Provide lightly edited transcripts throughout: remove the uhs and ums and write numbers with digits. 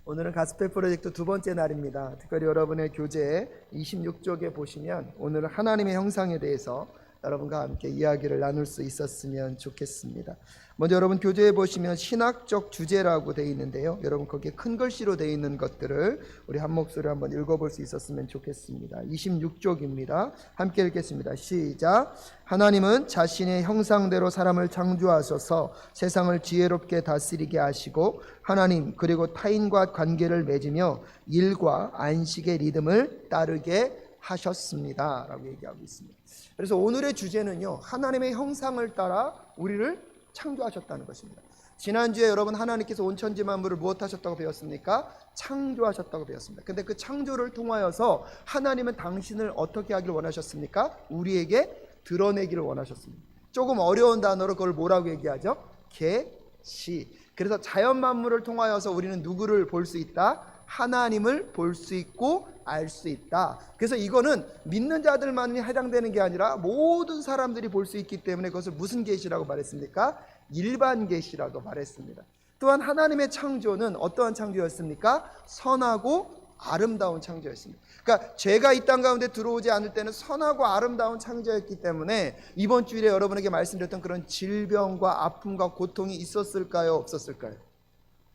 오늘은 가스펠 프로젝트 두 번째 날입니다. 특별히 여러분의 교재 26쪽에 보시면 오늘은 하나님의 형상에 대해서 여러분과 함께 이야기를 나눌 수 있었으면 좋겠습니다. 먼저 여러분 교재에 보시면 신학적 주제라고 되어 있는데요. 여러분 거기에 큰 글씨로 되어 있는 것들을 우리 한 목소리로 한번 읽어볼 수 있었으면 좋겠습니다. 26쪽입니다. 함께 읽겠습니다. 시작. 하나님은 자신의 형상대로 사람을 창조하셔서 세상을 지혜롭게 다스리게 하시고 하나님 그리고 타인과 관계를 맺으며 일과 안식의 리듬을 따르게 하셨습니다 라고 얘기하고 있습니다. 그래서 오늘의 주제는요, 하나님의 형상을 따라 우리를 창조하셨다는 것입니다. 지난주에 여러분 하나님께서 온 천지 만물을 무엇하셨다고 배웠습니까? 창조하셨다고 배웠습니다. 근데 그 창조를 통하여서 하나님은 당신을 어떻게 하기를 원하셨습니까? 우리에게 드러내기를 원하셨습니다. 조금 어려운 단어로 그걸 뭐라고 얘기하죠? 계시. 그래서 자연 만물을 통하여서 우리는 누구를 볼 수 있다? 하나님을 볼 수 있고 알 수 있다. 그래서 이거는 믿는 자들만이 해당되는 게 아니라 모든 사람들이 볼 수 있기 때문에 그것을 무슨 계시라고 말했습니까? 일반 계시라고 말했습니다. 또한 하나님의 창조는 어떠한 창조였습니까? 선하고 아름다운 창조였습니다. 그러니까 죄가 이 땅 가운데 들어오지 않을 때는 선하고 아름다운 창조였기 때문에 이번 주일에 여러분에게 말씀드렸던 그런 질병과 아픔과 고통이 있었을까요? 없었을까요?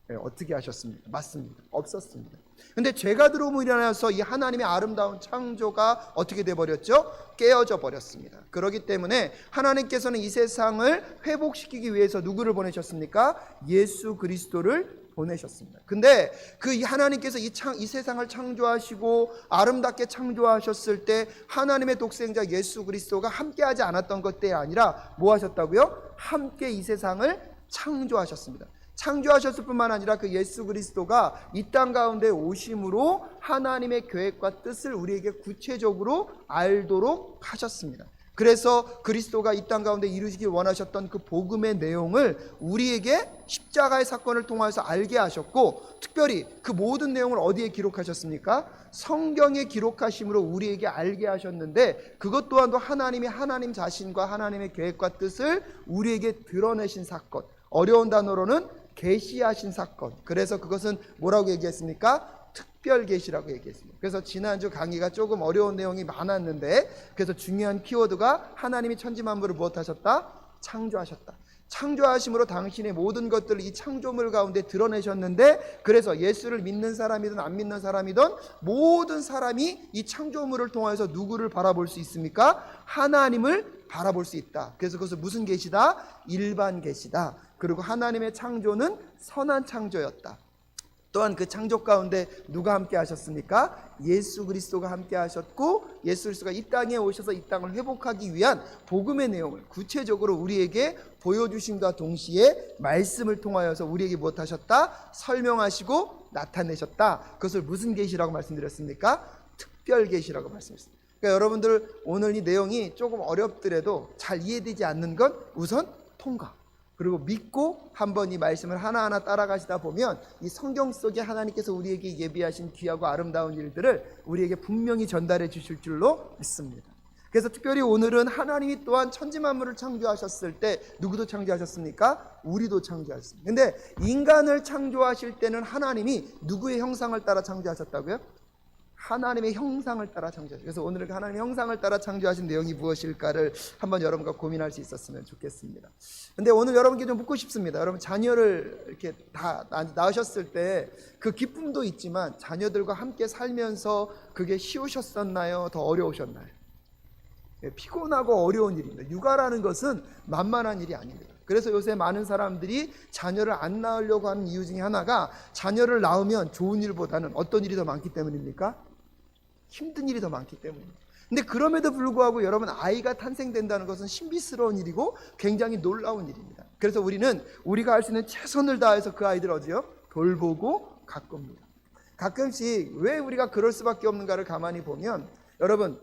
네, 어떻게 하셨습니까? 맞습니다. 없었습니다. 근데 죄가 들어옴으로 인하여서 이 하나님의 아름다운 창조가 어떻게 되어버렸죠? 깨어져 버렸습니다. 그렇기 때문에 하나님께서는 이 세상을 회복시키기 위해서 누구를 보내셨습니까? 예수 그리스도를 보내셨습니다. 근데 그 하나님께서 이 세상을 창조하시고 아름답게 창조하셨을 때 하나님의 독생자 예수 그리스도가 함께하지 않았던 것들이 아니라 뭐 하셨다고요? 함께 이 세상을 창조하셨습니다. 창조하셨을 뿐만 아니라 그 예수 그리스도가 이 땅 가운데 오심으로 하나님의 계획과 뜻을 우리에게 구체적으로 알도록 하셨습니다. 그래서 그리스도가 이 땅 가운데 이루시길 원하셨던 그 복음의 내용을 우리에게 십자가의 사건을 통해서 알게 하셨고, 특별히 그 모든 내용을 어디에 기록하셨습니까? 성경에 기록하심으로 우리에게 알게 하셨는데, 그것 또한도 하나님 자신과 하나님의 계획과 뜻을 우리에게 드러내신 사건, 어려운 단어로는 계시하신 사건. 그래서 그것은 뭐라고 얘기했습니까? 특별 계시라고 얘기했습니다. 그래서 지난주 강의가 조금 어려운 내용이 많았는데, 그래서 중요한 키워드가 하나님이 천지 만물을 무엇하셨다? 창조하셨다. 창조하심으로 당신의 모든 것들을 이 창조물 가운데 드러내셨는데, 그래서 예수를 믿는 사람이든 안 믿는 사람이든 모든 사람이 이 창조물을 통해서 누구를 바라볼 수 있습니까? 하나님을 바라볼 수 있다. 그래서 그것은 무슨 계시다? 일반 계시다. 그리고 하나님의 창조는 선한 창조였다. 또한 그 창조 가운데 누가 함께 하셨습니까? 예수 그리스도가 함께 하셨고, 예수 그리스도가 이 땅에 오셔서 이 땅을 회복하기 위한 복음의 내용을 구체적으로 우리에게 보여주심과 동시에 말씀을 통하여서 우리에게 무엇하셨다? 설명하시고 나타내셨다. 그것을 무슨 계시라고 말씀드렸습니까? 특별 계시라고 말씀드렸습니다. 그러니까 여러분들 오늘 이 내용이 조금 어렵더라도 잘 이해되지 않는 건 우선 통과, 그리고 믿고 한번 이 말씀을 하나하나 따라가시다 보면 이 성경 속에 하나님께서 우리에게 예비하신 귀하고 아름다운 일들을 우리에게 분명히 전달해 주실 줄로 믿습니다. 그래서 특별히 오늘은 하나님이 또한 천지 만물을 창조하셨을 때 누구도 창조하셨습니까? 우리도 창조하셨습니다. 근데 인간을 창조하실 때는 하나님이 누구의 형상을 따라 창조하셨다고요? 하나님의 형상을 따라 창조하셨어요. 그래서 오늘은 하나님의 형상을 따라 창조하신 내용이 무엇일까를 한번 여러분과 고민할 수 있었으면 좋겠습니다. 근데 오늘 여러분께 좀 묻고 싶습니다. 여러분 자녀를 이렇게 다 낳으셨을 때 그 기쁨도 있지만 자녀들과 함께 살면서 그게 쉬우셨었나요? 더 어려우셨나요? 피곤하고 어려운 일입니다. 육아라는 것은 만만한 일이 아닙니다. 그래서 요새 많은 사람들이 자녀를 안 낳으려고 하는 이유 중에 하나가 자녀를 낳으면 좋은 일보다는 어떤 일이 더 많기 때문입니까? 힘든 일이 더 많기 때문입니다. 근데 그럼에도 불구하고 여러분, 아이가 탄생된다는 것은 신비스러운 일이고 굉장히 놀라운 일입니다. 그래서 우리는 우리가 할 수 있는 최선을 다해서 그 아이들을 어디요? 돌보고 가꿉니다. 가끔씩 왜 우리가 그럴 수밖에 없는가를 가만히 보면, 여러분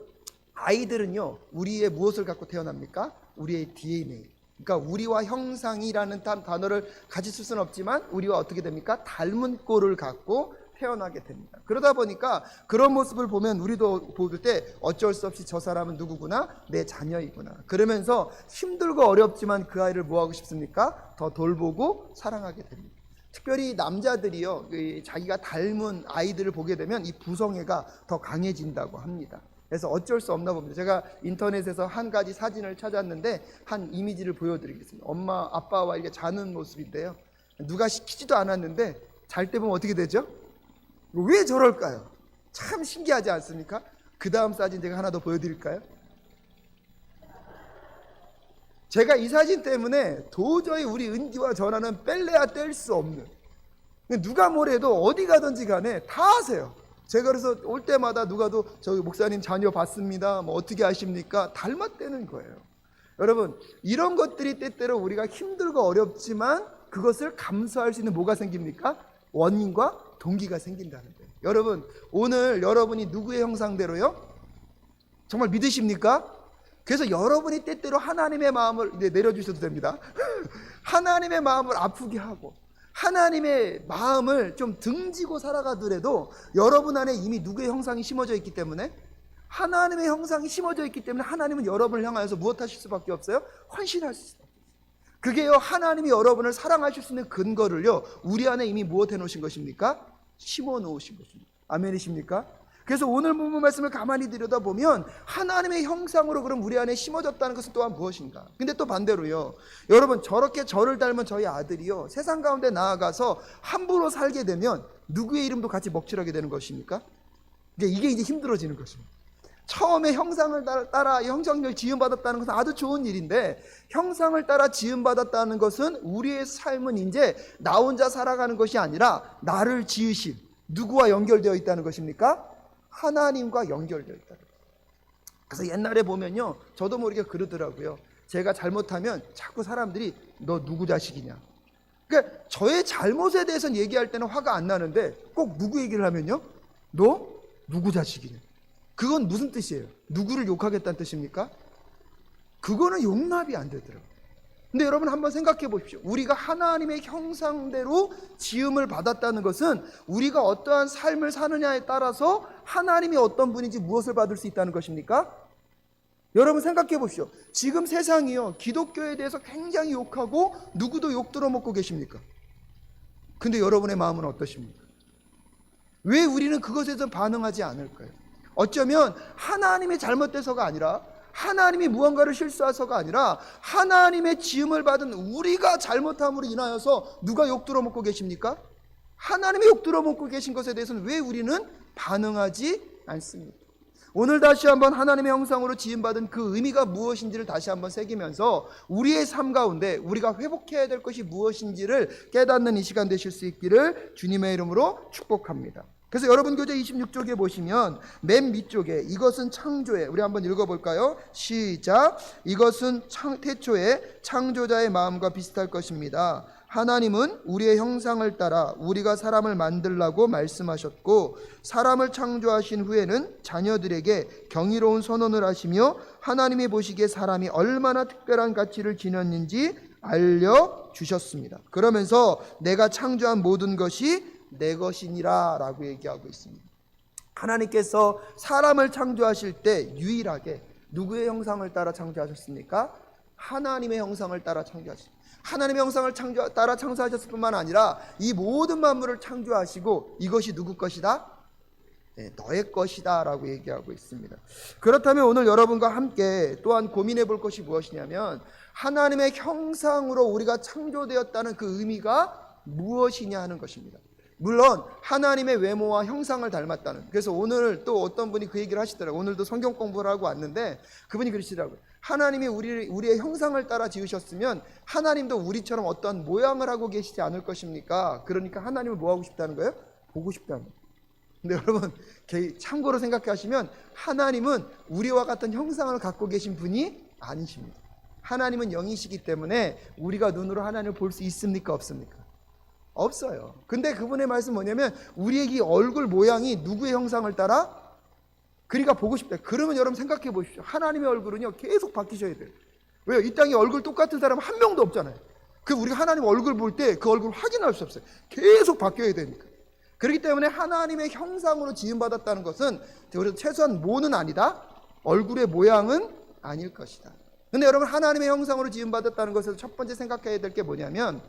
아이들은요 우리의 무엇을 갖고 태어납니까? 우리의 DNA. 그러니까 우리와 형상이라는 단어를 같이 쓸 수는 없지만 우리와 어떻게 됩니까? 닮은 꼴을 갖고 태어나게 됩니다. 그러다 보니까 그런 모습을 보면 우리도 볼 때 어쩔 수 없이 저 사람은 누구구나? 내 자녀이구나. 그러면서 힘들고 어렵지만 그 아이를 뭐 하고 싶습니까? 더 돌보고 사랑하게 됩니다. 특별히 남자들이요, 자기가 닮은 아이들을 보게 되면 이 부성애가 더 강해진다고 합니다. 그래서 어쩔 수 없나 봅니다. 제가 인터넷에서 한 가지 사진을 찾았는데 한 이미지를 보여드리겠습니다. 엄마 아빠와 이렇게 자는 모습인데요, 누가 시키지도 않았는데 잘 때 보면 어떻게 되죠? 왜 저럴까요? 참 신기하지 않습니까? 그 다음 사진 제가 하나 더 보여드릴까요? 제가 이 사진 때문에 도저히 우리 은기와 전화는 뺄래야 뗄 수 없는, 누가 뭐래도 어디 가든지 간에 다 아세요. 제가 그래서 올 때마다 누가도 저기 목사님 자녀 봤습니다, 뭐 어떻게 아십니까? 닮았다는 거예요. 여러분, 이런 것들이 때때로 우리가 힘들고 어렵지만 그것을 감수할 수 있는 뭐가 생깁니까? 원인과 동기가 생긴다는 거예요. 여러분, 오늘 여러분이 누구의 형상대로요? 정말 믿으십니까? 그래서 여러분이 때때로 하나님의 마음을 내려주셔도 됩니다. 하나님의 마음을 아프게 하고 하나님의 마음을 좀 등지고 살아가더라도 여러분 안에 이미 누구의 형상이 심어져 있기 때문에, 하나님의 형상이 심어져 있기 때문에 하나님은 여러분을 향하여서 무엇 하실 수밖에 없어요? 헌신할 수 있어요. 그게요, 하나님이 여러분을 사랑하실 수 있는 근거를요, 우리 안에 이미 무엇 해놓으신 것입니까? 심어 놓으신 것입니다. 아멘이십니까? 그래서 오늘 본문 말씀을 가만히 들여다보면 하나님의 형상으로 그럼 우리 안에 심어졌다는 것은 또한 무엇인가? 근데 또 반대로요, 여러분, 저렇게 저를 닮은 저희 아들이요, 세상 가운데 나아가서 함부로 살게 되면 누구의 이름도 같이 먹칠하게 되는 것입니까? 이게 이제 힘들어지는 것입니다. 처음에 형상을 따라 형상을 지음받았다는 것은 아주 좋은 일인데, 형상을 따라 지음받았다는 것은 우리의 삶은 이제 나 혼자 살아가는 것이 아니라 나를 지으신 누구와 연결되어 있다는 것입니까? 하나님과 연결되어 있다는 거예요. 그래서 옛날에 보면요, 저도 모르게 그러더라고요. 제가 잘못하면 자꾸 사람들이 너 누구 자식이냐, 그러니까 저의 잘못에 대해서는 얘기할 때는 화가 안 나는데 꼭 누구 얘기를 하면요, 너 누구 자식이냐, 그건 무슨 뜻이에요? 누구를 욕하겠다는 뜻입니까? 그거는 용납이 안 되더라고요. 근데 여러분 한번 생각해 보십시오. 우리가 하나님의 형상대로 지음을 받았다는 것은 우리가 어떠한 삶을 사느냐에 따라서 하나님이 어떤 분인지 무엇을 받을 수 있다는 것입니까? 여러분 생각해 보십시오. 지금 세상이요, 기독교에 대해서 굉장히 욕하고 누구도 욕 들어먹고 계십니까? 근데 여러분의 마음은 어떠십니까? 왜 우리는 그것에 대해서 반응하지 않을까요? 어쩌면 하나님이 잘못돼서가 아니라, 하나님이 무언가를 실수해서가 아니라 하나님의 지음을 받은 우리가 잘못함으로 인하여서 누가 욕 들어먹고 계십니까? 하나님이 욕 들어먹고 계신 것에 대해서는 왜 우리는 반응하지 않습니까? 오늘 다시 한번 하나님의 형상으로 지음받은 그 의미가 무엇인지를 다시 한번 새기면서 우리의 삶 가운데 우리가 회복해야 될 것이 무엇인지를 깨닫는 이 시간 되실 수 있기를 주님의 이름으로 축복합니다. 그래서 여러분 교재 26쪽에 보시면 맨 밑쪽에 이것은 창조의, 우리 한번 읽어볼까요? 시작. 이것은 태초에 창조자의 마음과 비슷할 것입니다. 하나님은 우리의 형상을 따라 우리가 사람을 만들라고 말씀하셨고, 사람을 창조하신 후에는 자녀들에게 경이로운 선언을 하시며 하나님이 보시기에 사람이 얼마나 특별한 가치를 지녔는지 알려주셨습니다. 그러면서 내가 창조한 모든 것이 내 것이니라 라고 얘기하고 있습니다. 하나님께서 사람을 창조하실 때 유일하게 누구의 형상을 따라 창조하셨습니까? 하나님의 형상을 따라 창조하셨습니다. 하나님의 형상을 따라 창조하셨을 뿐만 아니라 이 모든 만물을 창조하시고 이것이 누구 것이다? 네, 너의 것이다 라고 얘기하고 있습니다. 그렇다면 오늘 여러분과 함께 또한 고민해 볼 것이 무엇이냐면, 하나님의 형상으로 우리가 창조되었다는 그 의미가 무엇이냐 하는 것입니다. 물론 하나님의 외모와 형상을 닮았다는, 그래서 오늘 또 어떤 분이 그 얘기를 하시더라고요. 오늘도 성경 공부를 하고 왔는데 그분이 그러시더라고요. 하나님이 우리의 형상을 따라 지으셨으면 하나님도 우리처럼 어떠한 모양을 하고 계시지 않을 것입니까? 그러니까 하나님을 뭐 하고 싶다는 거예요? 보고 싶다는 거예요. 근데 여러분 참고로 생각하시면 하나님은 우리와 같은 형상을 갖고 계신 분이 아니십니다. 하나님은 영이시기 때문에 우리가 눈으로 하나님을 볼 수 있습니까? 없습니까? 없어요. 근데 그분의 말씀 뭐냐면 우리의 얼굴 모양이 누구의 형상을 따라? 그러니까 보고 싶다. 그러면 여러분 생각해 보십시오. 하나님의 얼굴은요 계속 바뀌셔야 돼요. 왜요? 이 땅에 얼굴 똑같은 사람 한 명도 없잖아요. 그 우리가 하나님 얼굴 볼 때 그 얼굴 확인할 수 없어요. 계속 바뀌어야 되니까. 그렇기 때문에 하나님의 형상으로 지음받았다는 것은 최소한 모는 아니다, 얼굴의 모양은 아닐 것이다. 근데 여러분 하나님의 형상으로 지음받았다는 것에서 첫 번째 생각해야 될 게 뭐냐면,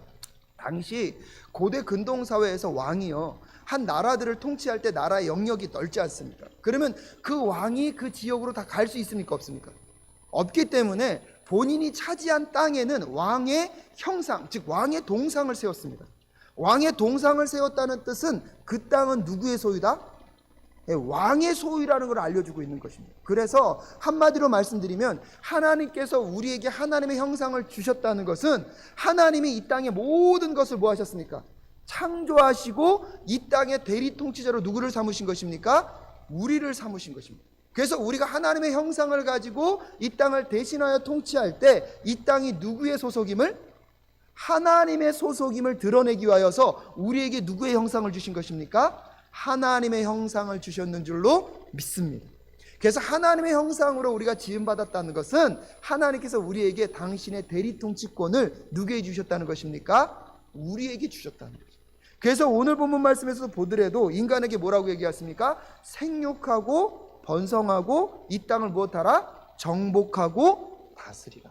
당시 고대 근동 사회에서 왕이요, 한 나라들을 통치할 때 나라의 영역이 넓지 않습니까? 그러면 그 왕이 그 지역으로 다 갈 수 있습니까? 없습니까? 없기 때문에 본인이 차지한 땅에는 왕의 형상, 즉 왕의 동상을 세웠습니다. 왕의 동상을 세웠다는 뜻은 그 땅은 누구의 소유다? 왕의 소유라는 걸 알려주고 있는 것입니다. 그래서 한마디로 말씀드리면 하나님께서 우리에게 하나님의 형상을 주셨다는 것은 하나님이 이 땅의 모든 것을 뭐 하셨습니까? 창조하시고 이 땅의 대리 통치자로 누구를 삼으신 것입니까? 우리를 삼으신 것입니다. 그래서 우리가 하나님의 형상을 가지고 이 땅을 대신하여 통치할 때 이 땅이 누구의 소속임을? 하나님의 소속임을 드러내기 위하여서 우리에게 누구의 형상을 주신 것입니까? 하나님의 형상을 주셨는 줄로 믿습니다. 그래서 하나님의 형상으로 우리가 지음받았다는 것은 하나님께서 우리에게 당신의 대리 통치권을 누구에게 주셨다는 것입니까? 우리에게 주셨다는 거죠. 그래서 오늘 본문 말씀에서 보더라도 인간에게 뭐라고 얘기했습니까? 생육하고 번성하고 이 땅을 무엇하라? 정복하고 다스리라.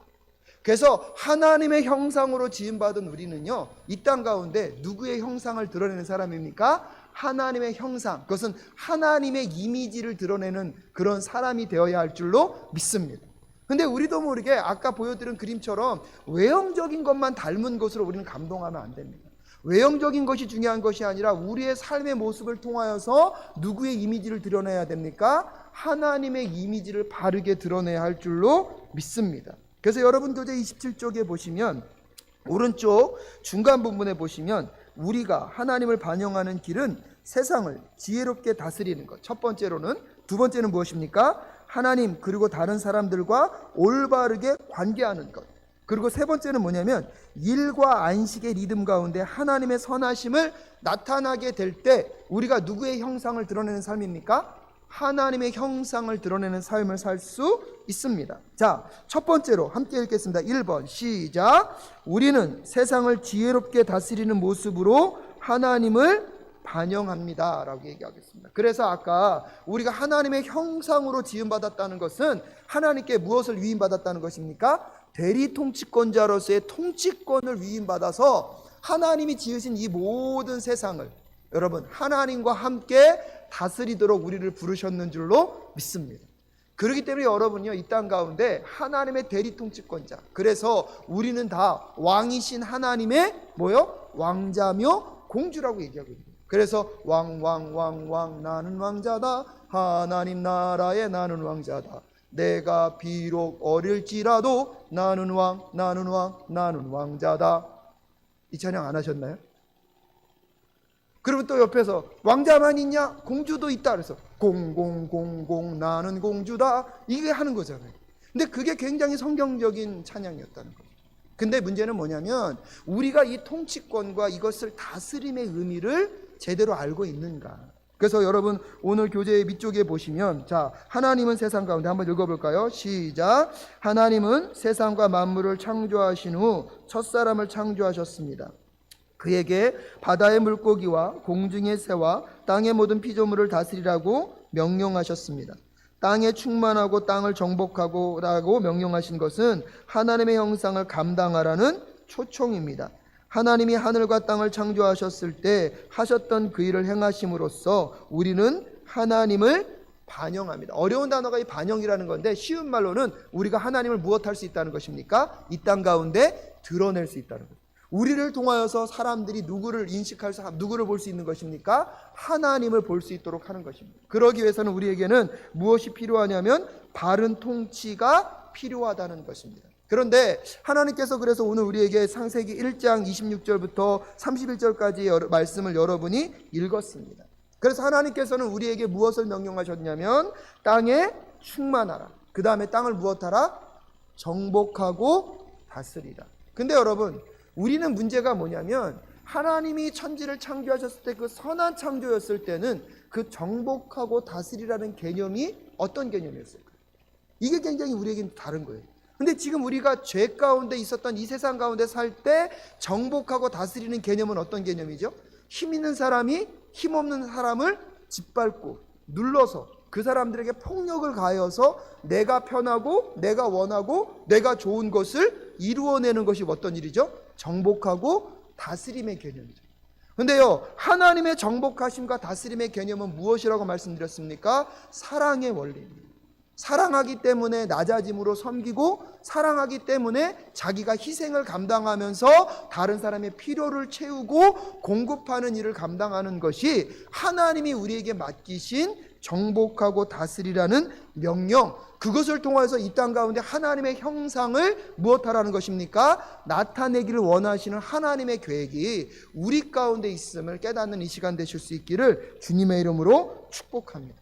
그래서 하나님의 형상으로 지음받은 우리는요, 이 땅 가운데 누구의 형상을 드러내는 사람입니까? 하나님의 형상, 그것은 하나님의 이미지를 드러내는 그런 사람이 되어야 할 줄로 믿습니다. 근데 우리도 모르게 아까 보여드린 그림처럼 외형적인 것만 닮은 것으로 우리는 감동하면 안 됩니다. 외형적인 것이 중요한 것이 아니라 우리의 삶의 모습을 통하여서 누구의 이미지를 드러내야 됩니까? 하나님의 이미지를 바르게 드러내야 할 줄로 믿습니다. 그래서 여러분 교재 27쪽에 보시면 오른쪽 중간 부분에 보시면 우리가 하나님을 반영하는 길은 세상을 지혜롭게 다스리는 것. 첫 번째로는, 두 번째는 무엇입니까? 하나님 그리고 다른 사람들과 올바르게 관계하는 것. 그리고 세 번째는 뭐냐면 일과 안식의 리듬 가운데 하나님의 선하심을 나타나게 될 때 우리가 누구의 형상을 드러내는 삶입니까? 하나님의 형상을 드러내는 삶을 살 수 있습니다. 자, 첫 번째로 함께 읽겠습니다. 1번 시작. 우리는 세상을 지혜롭게 다스리는 모습으로 하나님을 반영합니다 라고 얘기하겠습니다. 그래서 아까 우리가 하나님의 형상으로 지음받았다는 것은 하나님께 무엇을 위임받았다는 것입니까? 대리 통치권자로서의 통치권을 위임받아서 하나님이 지으신 이 모든 세상을 여러분 하나님과 함께 다스리도록 우리를 부르셨는 줄로 믿습니다. 그렇기 때문에 여러분요, 이 땅 가운데 하나님의 대리 통치권자, 그래서 우리는 다 왕이신 하나님의 뭐요? 왕자며 공주라고 얘기하고 있는 거예요. 그래서 왕 나는 왕자다. 하나님 나라에 나는 왕자다. 내가 비록 어릴지라도 나는 왕자다. 이 찬양 안 하셨나요? 그러면 또 옆에서 왕자만 있냐? 공주도 있다. 그래서 공공 나는 공주다. 이게 하는 거잖아요. 근데 그게 굉장히 성경적인 찬양이었다는 거죠. 근데 문제는 뭐냐면 우리가 이 통치권과 이것을 다스림의 의미를 제대로 알고 있는가. 그래서 여러분 오늘 교재 밑쪽에 보시면 자, 하나님은 세상 가운데 한번 읽어볼까요? 시작. 하나님은 세상과 만물을 창조하신 후 첫사람을 창조하셨습니다. 그에게 바다의 물고기와 공중의 새와 땅의 모든 피조물을 다스리라고 명령하셨습니다. 땅에 충만하고 땅을 정복하고 라고 명령하신 것은 하나님의 형상을 감당하라는 초청입니다. 하나님이 하늘과 땅을 창조하셨을 때 하셨던 그 일을 행하심으로써 우리는 하나님을 반영합니다. 어려운 단어가 이 반영이라는 건데 쉬운 말로는 우리가 하나님을 무엇할 수 있다는 것입니까? 이 땅 가운데 드러낼 수 있다는 것. 우리를 통하여서 사람들이 누구를 누구를 볼 수 있는 것입니까? 하나님을 볼 수 있도록 하는 것입니다. 그러기 위해서는 우리에게는 무엇이 필요하냐면 바른 통치가 필요하다는 것입니다. 그런데 하나님께서 그래서 오늘 우리에게 창세기 1장 26절부터 31절까지의 말씀을 여러분이 읽었습니다. 그래서 하나님께서는 우리에게 무엇을 명령하셨냐면 땅에 충만하라. 그 다음에 땅을 무엇하라? 정복하고 다스리라. 근데 여러분 우리는 문제가 뭐냐면 하나님이 천지를 창조하셨을 때 그 선한 창조였을 때는 그 정복하고 다스리라는 개념이 어떤 개념이었을까요? 이게 굉장히 우리에게는 다른 거예요. 근데 지금 우리가 죄 가운데 있었던 이 세상 가운데 살 때 정복하고 다스리는 개념은 어떤 개념이죠? 힘 있는 사람이 힘 없는 사람을 짓밟고 눌러서 그 사람들에게 폭력을 가해서 내가 편하고 내가 원하고 내가 좋은 것을 이루어내는 것이 어떤 일이죠? 정복하고 다스림의 개념이죠. 근데요, 하나님의 정복하심과 다스림의 개념은 무엇이라고 말씀드렸습니까? 사랑의 원리입니다. 사랑하기 때문에 낮아짐으로 섬기고, 사랑하기 때문에 자기가 희생을 감당하면서 다른 사람의 필요를 채우고 공급하는 일을 감당하는 것이 하나님이 우리에게 맡기신 정복하고 다스리라는 명령, 그것을 통해서 이 땅 가운데 하나님의 형상을 무엇하라는 것입니까? 나타내기를 원하시는 하나님의 계획이 우리 가운데 있음을 깨닫는 이 시간 되실 수 있기를 주님의 이름으로 축복합니다.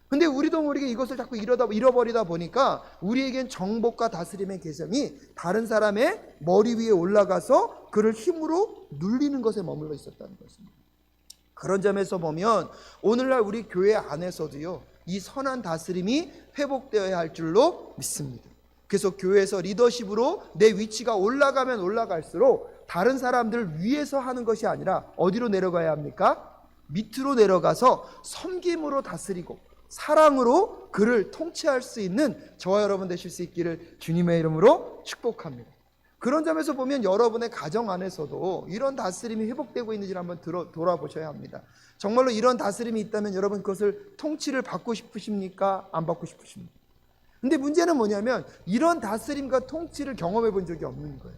근데 우리도 모르게 이것을 자꾸 잃어버리다 보니까 우리에겐 정복과 다스림의 개념이 다른 사람의 머리 위에 올라가서 그를 힘으로 눌리는 것에 머물러 있었다는 것입니다. 그런 점에서 보면 오늘날 우리 교회 안에서도요, 이 선한 다스림이 회복되어야 할 줄로 믿습니다. 그래서 교회에서 리더십으로 내 위치가 올라가면 올라갈수록 다른 사람들 위에서 하는 것이 아니라 어디로 내려가야 합니까? 밑으로 내려가서 섬김으로 다스리고 사랑으로 그를 통치할 수 있는 저와 여러분 되실 수 있기를 주님의 이름으로 축복합니다. 그런 점에서 보면 여러분의 가정 안에서도 이런 다스림이 회복되고 있는지를 한번 돌아보셔야 합니다. 정말로 이런 다스림이 있다면 여러분 그것을 통치를 받고 싶으십니까? 안 받고 싶으십니까? 근데 문제는 뭐냐면 이런 다스림과 통치를 경험해 본 적이 없는 거예요.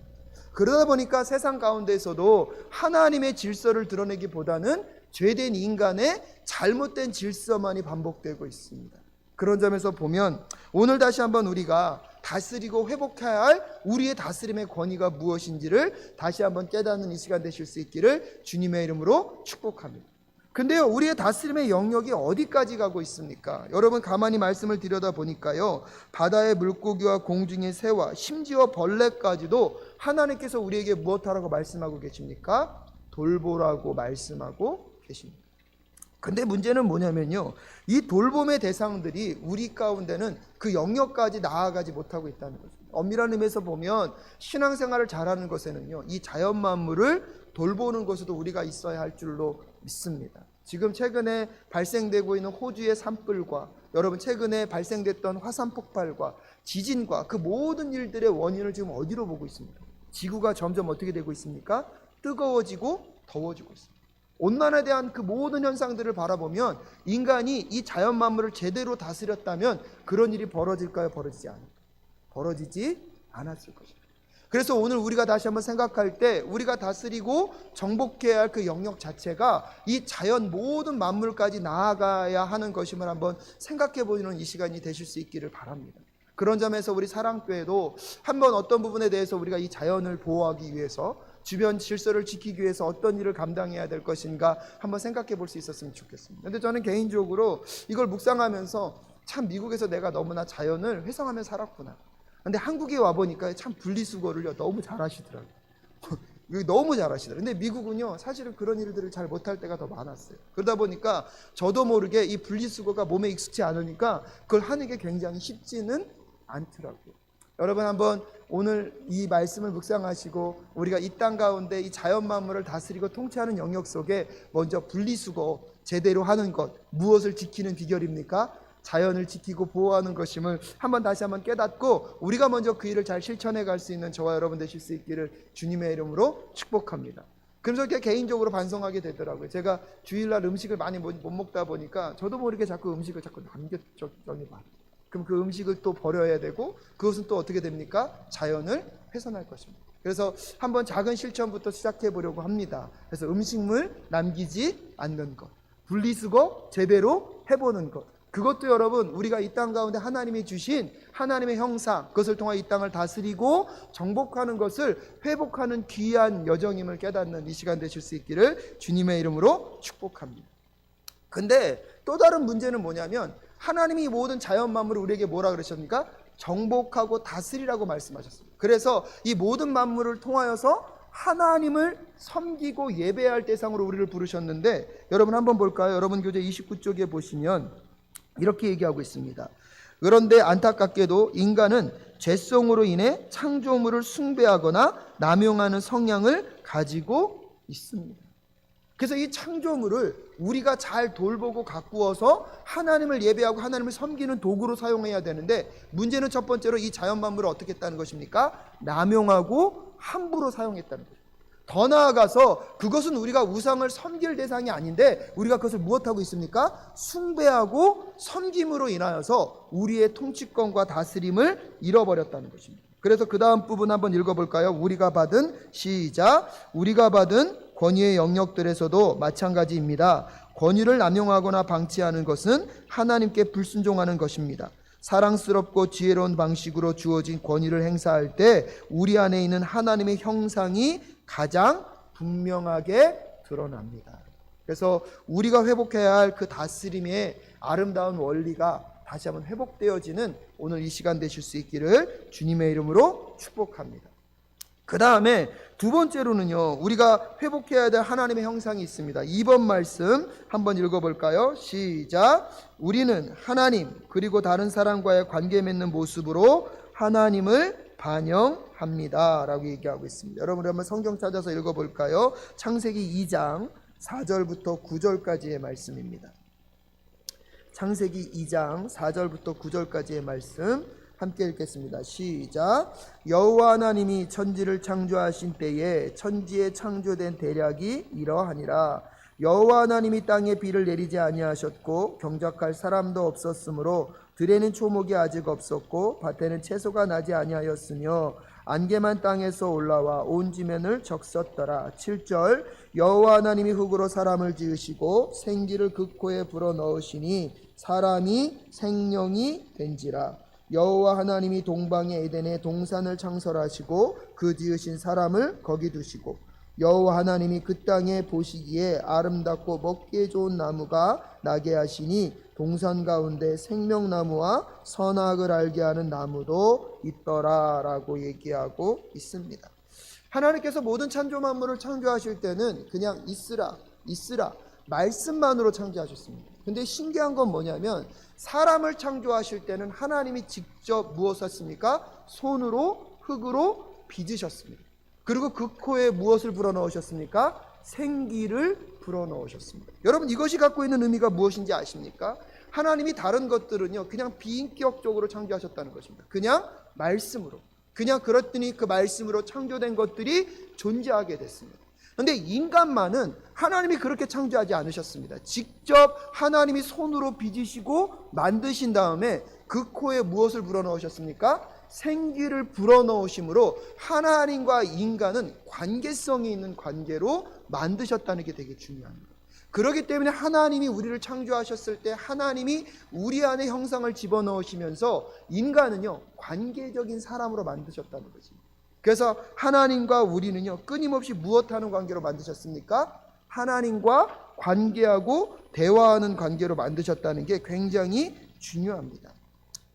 그러다 보니까 세상 가운데서도 하나님의 질서를 드러내기보다는 죄된 인간의 잘못된 질서만이 반복되고 있습니다. 그런 점에서 보면 오늘 다시 한번 우리가 다스리고 회복해야 할 우리의 다스림의 권위가 무엇인지를 다시 한번 깨닫는 이 시간 되실 수 있기를 주님의 이름으로 축복합니다. 근데요, 우리의 다스림의 영역이 어디까지 가고 있습니까? 여러분 가만히 말씀을 들여다보니까요, 바다의 물고기와 공중의 새와 심지어 벌레까지도 하나님께서 우리에게 무엇하라고 말씀하고 계십니까? 돌보라고 말씀하고 계십니다. 근데 문제는 뭐냐면요, 이 돌봄의 대상들이 우리 가운데는 그 영역까지 나아가지 못하고 있다는 거죠. 엄밀한 의미에서 보면 신앙생활을 잘하는 것에는요, 이 자연 만물을 돌보는 것에도 우리가 있어야 할 줄로 믿습니다. 지금 최근에 발생되고 있는 호주의 산불과 여러분 최근에 발생됐던 화산 폭발과 지진과 그 모든 일들의 원인을 지금 어디로 보고 있습니까? 지구가 점점 어떻게 되고 있습니까? 뜨거워지고 더워지고 있습니다. 온난화에 대한 그 모든 현상들을 바라보면 인간이 이 자연 만물을 제대로 다스렸다면 그런 일이 벌어질까요? 벌어지지 않았을 것입니다. 그래서 오늘 우리가 다시 한번 생각할 때 우리가 다스리고 정복해야 할 그 영역 자체가 이 자연 모든 만물까지 나아가야 하는 것임을 한번 생각해 보는 이 시간이 되실 수 있기를 바랍니다. 그런 점에서 우리 사랑교회도 한번 어떤 부분에 대해서 우리가 이 자연을 보호하기 위해서 주변 질서를 지키기 위해서 어떤 일을 감당해야 될 것인가 한번 생각해 볼 수 있었으면 좋겠습니다. 근데 저는 개인적으로 이걸 묵상하면서 참 미국에서 내가 너무나 자연을 회상하며 살았구나. 근데 한국에 와보니까 참 분리수거를 너무 잘하시더라고요. 너무 잘하시더라고요. 근데 미국은요, 사실은 그런 일들을 잘 못할 때가 더 많았어요. 그러다 보니까 저도 모르게 이 분리수거가 몸에 익숙치 않으니까 그걸 하는 게 굉장히 쉽지는 않더라고요. 여러분 한번 오늘 이 말씀을 묵상하시고 우리가 이 땅 가운데 이 자연 만물을 다스리고 통치하는 영역 속에 먼저 분리수거 제대로 하는 것, 무엇을 지키는 비결입니까? 자연을 지키고 보호하는 것임을 다시 한번 깨닫고 우리가 먼저 그 일을 잘 실천해 갈 수 있는 저와 여러분 되실 수 있기를 주님의 이름으로 축복합니다. 그래서 이렇게 개인적으로 반성하게 되더라고요. 제가 주일날 음식을 많이 못 먹다 보니까 저도 모르게 자꾸 음식을 자꾸 남겨봐. 그럼 그 음식을 또 버려야 되고 그것은 또 어떻게 됩니까? 자연을 훼손할 것입니다. 그래서 한번 작은 실천부터 시작해 보려고 합니다. 그래서 음식물 남기지 않는 것, 분리수거 제대로 해보는 것, 그것도 여러분 우리가 이 땅 가운데 하나님이 주신 하나님의 형상, 그것을 통해 이 땅을 다스리고 정복하는 것을 회복하는 귀한 여정임을 깨닫는 이 시간 되실 수 있기를 주님의 이름으로 축복합니다. 근데 또 다른 문제는 뭐냐면 하나님이 모든 자연 만물을 우리에게 뭐라 그러셨습니까? 정복하고 다스리라고 말씀하셨습니다. 그래서 이 모든 만물을 통하여서 하나님을 섬기고 예배할 대상으로 우리를 부르셨는데 여러분 한번 볼까요? 여러분 교재 29쪽에 보시면 이렇게 얘기하고 있습니다. 그런데 안타깝게도 인간은 죄성으로 인해 창조물을 숭배하거나 남용하는 성향을 가지고 있습니다. 그래서 이 창조물을 우리가 잘 돌보고 가꾸어서 하나님을 예배하고 하나님을 섬기는 도구로 사용해야 되는데 문제는 첫 번째로 이 자연 만물을 어떻게 했다는 것입니까? 남용하고 함부로 사용했다는 거죠. 더 나아가서 그것은 우리가 우상을 섬길 대상이 아닌데 우리가 그것을 무엇하고 있습니까? 숭배하고 섬김으로 인하여서 우리의 통치권과 다스림을 잃어버렸다는 것입니다. 그래서 그 다음 부분 한번 읽어볼까요? 우리가 받은 권위의 영역들에서도 마찬가지입니다. 권위를 남용하거나 방치하는 것은 하나님께 불순종하는 것입니다. 사랑스럽고 지혜로운 방식으로 주어진 권위를 행사할 때 우리 안에 있는 하나님의 형상이 가장 분명하게 드러납니다. 그래서 우리가 회복해야 할 그 다스림의 아름다운 원리가 다시 한번 회복되어지는 오늘 이 시간 되실 수 있기를 주님의 이름으로 축복합니다. 그 다음에 두 번째로는요, 우리가 회복해야 될 하나님의 형상이 있습니다. 2번 말씀 한번 읽어볼까요? 시작. 우리는 하나님 그리고 다른 사람과의 관계 맺는 모습으로 하나님을 반영합니다 라고 얘기하고 있습니다. 여러분 한번 성경 찾아서 읽어볼까요? 창세기 2장 4절부터 9절까지의 말씀입니다. 창세기 2장 4절부터 9절까지의 말씀 함께 읽겠습니다. 시작. 여호와 하나님이 천지를 창조하신 때에 천지에 창조된 대략이 이러하니라. 여호와 하나님이 땅에 비를 내리지 아니하셨고 경작할 사람도 없었으므로 들에는 초목이 아직 없었고 밭에는 채소가 나지 아니하였으며 안개만 땅에서 올라와 온 지면을 적셨더라. 7절. 여호와 하나님이 흙으로 사람을 지으시고 생기를 그 코에 불어넣으시니 사람이 생명이 된지라. 여호와 하나님이 동방의 에덴에 동산을 창설하시고 그 지으신 사람을 거기 두시고 여호와 하나님이 그 땅에 보시기에 아름답고 먹기에 좋은 나무가 나게 하시니 동산 가운데 생명나무와 선악을 알게 하는 나무도 있더라 라고 얘기하고 있습니다. 하나님께서 모든 창조 만물을 창조하실 때는 그냥 있으라 말씀만으로 창조하셨습니다. 근데 신기한 건 뭐냐면 사람을 창조하실 때는 하나님이 직접 무엇을 했습니까? 손으로 흙으로 빚으셨습니다. 그리고 그 코에 무엇을 불어넣으셨습니까? 생기를 불어넣으셨습니다. 여러분 이것이 갖고 있는 의미가 무엇인지 아십니까? 하나님이 다른 것들은요 그냥 비인격적으로 창조하셨다는 것입니다. 그냥 말씀으로, 그냥 그랬더니 그 말씀으로 창조된 것들이 존재하게 됐습니다. 그런데 인간만은 하나님이 그렇게 창조하지 않으셨습니다. 직접 하나님이 손으로 빚으시고 만드신 다음에 그 코에 무엇을 불어넣으셨습니까? 생기를 불어넣으심으로 하나님과 인간은 관계성이 있는 관계로 만드셨다는 게 되게 중요합니다. 그렇기 때문에 하나님이 우리를 창조하셨을 때 하나님이 우리 안에 형상을 집어넣으시면서 인간은요 관계적인 사람으로 만드셨다는 것입니다. 그래서 하나님과 우리는요 끊임없이 무엇하는 관계로 만드셨습니까? 하나님과 관계하고 대화하는 관계로 만드셨다는 게 굉장히 중요합니다.